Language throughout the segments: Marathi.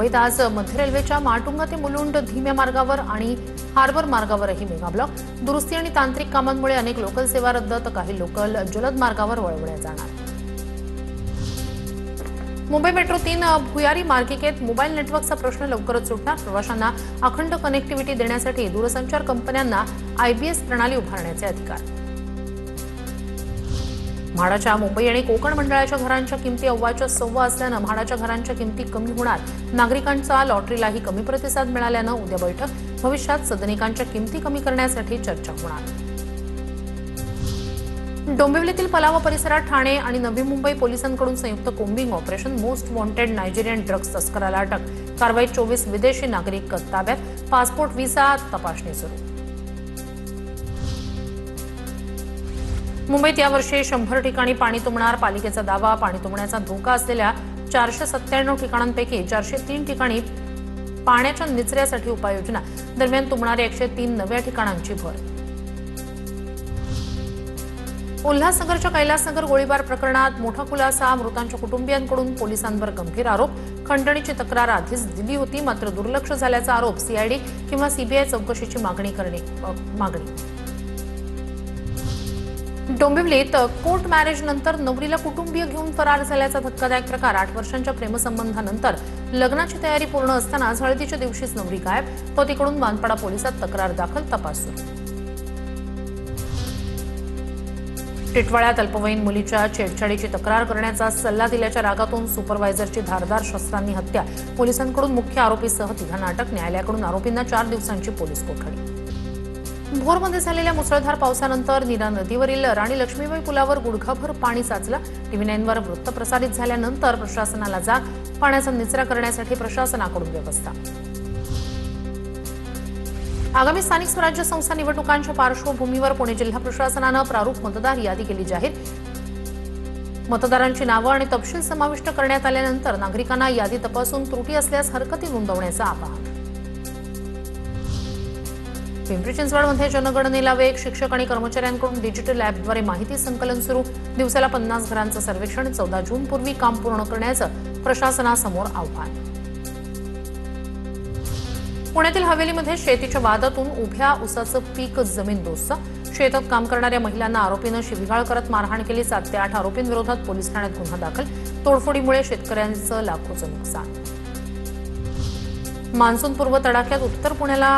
मुंबईत आज मध्य रेल्वेच्या माटुंगा ते मुलुंड धीम्या मार्गावर आणि हार्बर मार्गावरही मेगा ब्लॉक. दुरुस्ती आणि तांत्रिक कामांमुळे अनेक लोकल सेवा रद्द तर काही लोकल जलद मार्गावर वळवल्या जाणार. मुंबई मेट्रो 3 भुयारी मार्गिकेत मोबाईल नेटवर्कचा प्रश्न लवकरच सुटणार. प्रवाशांना अखंड कनेक्टिव्हिटी देण्यासाठी दूरसंचार कंपन्यांना IBS प्रणाली उभारण्याचे अधिकार. म्हाडाच्या मुंबई आणि कोकण मंडळाच्या घरांच्या किमती अव्वाच्या सव्वा असल्यानं म्हाडाच्या घरांच्या किमती कमी होणार. नागरिकांचा लॉटरीलाही कमी प्रतिसाद मिळाल्यानं उद्या बैठक. भविष्यात सदनिकांच्या किमती कमी करण्यासाठी चर्चा होणार. डोंबिवलीतील पलावा परिसरात ठाणे आणि नवी मुंबई पोलिसांकडून संयुक्त combing operation. Most wanted Nigerian drugs तस्कराला अटक. कारवाईत 24 विदेशी नागरिक ताब्यात. पासपोर्ट व्हिसा तपासणी सुरू. मुंबईत यावर्षी 100 ठिकाणी पाणी तुंबणार. पालिकेचा दावा. पाणी तुंबण्याचा धोका असलेल्या 497 ठिकाणांपैकी 403 ठिकाणी पाण्याच्या निचऱ्यासाठी उपाययोजना. दरम्यान तुंबणाऱ्या 103 नव्या ठिकाणांची भर. उल्हासनगरच्या कैलासनगर गोळीबार प्रकरणात मोठा खुलासा. मृतांच्या कुटुंबियांकडून पोलिसांवर गंभीर आरोप. खंडणीची तक्रार आधीच दिली होती, मात्र दुर्लक्ष झाल्याचा आरोप. CID किंवा CBI चौकशीची मागणी. डोंबिवलीत कोर्ट मॅरेज नंतर नवरीला कुटुंबीय घेऊन फरार झाल्याचा धक्कादायक प्रकार. 8 वर्षांच्या प्रेमसंबंधानंतर लग्नाची तयारी पूर्ण असतानाच हळदीच्या दिवशीच नवरी गायब. पतीकडून मानपाडा पोलिसात तक्रार दाखल. तपास सुरू. टिटवाळ्यात अल्पवयीन मुलीच्या छेडछाडीची तक्रार करण्याचा सल्ला दिल्याच्या रागातून सुपरवायझरची धारदार शस्त्रांनी हत्या. पोलिसांकडून मुख्य आरोपीसह 3 अटक. न्यायालयाकडून आरोपींना 4 दिवसांची पोलीस कोठडी. भोरमध्ये झालेल्या मुसळधार पावसानंतर नीरा नदीवरील राणी लक्ष्मीबाई पुलावर गुडघाभर पाणी साचलं. TV9 वर वृत्त प्रसारित झाल्यानंतर प्रशासनाला जाग. पाण्याचा निचरा करण्यासाठी प्रशासनाकडून व्यवस्था. आगामी स्थानिक स्वराज्य संस्था निवडणुकांच्या पार्श्वभूमीवर पुणे जिल्हा प्रशासनानं प्रारूप मतदार यादी केली जाहीर. मतदारांची नावं आणि तपशील समाविष्ट करण्यात आल्यानंतर नागरिकांना यादी तपासून त्रुटी असल्यास हरकती नोंदवण्याचं आवाहन. पिंपरी चिंचवडमध्ये जनगणनेला वेग. शिक्षक आणि कर्मचाऱ्यांकडून डिजिटल ॲपद्वारे माहिती संकलन सुरू. दिवसाला 50 घरांचं सर्वेक्षण. 14 जूनपूर्वी काम पूर्ण करण्याचं प्रशासनासमोर आव्हान. पुण्यातील हवेलीमध्ये शेतीच्या वादातून उभ्या उसाचं पीक जमीनदोस्त. शेतात काम करणाऱ्या महिलांना आरोपीनं शिवीगाळ करत मारहाण केली. 7 ते 8 आरोपींविरोधात पोलीस ठाण्यात गुन्हा दाखल. तोडफोडीमुळे शेतकऱ्यांचं लाखोचं नुकसान. मान्सूनपूर्व तडाख्यात उत्तर पुण्याला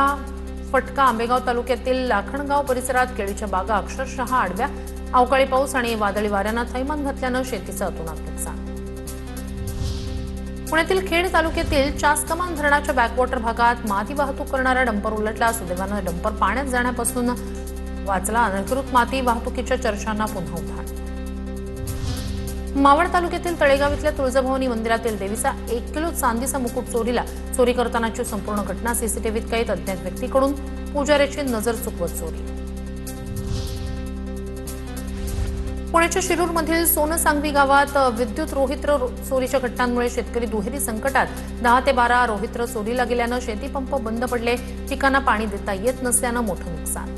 फटका. आंबेगाव तालुक्यातील लाखणगाव परिसरात केळीच्या बागा अक्षरशः आडव्या. अवकाळी पाऊस आणि वादळी वाऱ्यानं थैमान घातल्यानं शेतीचं अतोनात नुकसान. पुण्यातील खेड तालुक्यातील चासकमान धरणाच्या बॅकवॉटर भागात माती वाहतूक करणारा डंपर उलटला. सुदैवानं डंपर पाण्यात जाण्यापासून वाचला. अनधिकृत माती वाहतुकीच्या चर्चांना पुन्हा उधाण. मावळ तालुक्यातील तळेगाव इथल्या तुळजाभवानी मंदिरातील देवीचा 1 किलो चांदीचा मुकुट चोरीला. चोरी करतानाची संपूर्ण घटना CCTVत कैद. अज्ञात व्यक्तीकडून पुजाऱ्याची नजर चुकवत चोरी. पुण्याच्या शिरूरमधील सोनसांगवी गावात विद्युत रोहित्र चोरीच्या घटनांमुळे शेतकरी दुहेरी संकटात. 10 ते 12 रोहित्र चोरीला गेल्यानं शेतीपंप बंद पडले. पिकांना पाणी देता येत नसल्यानं मोठं नुकसान.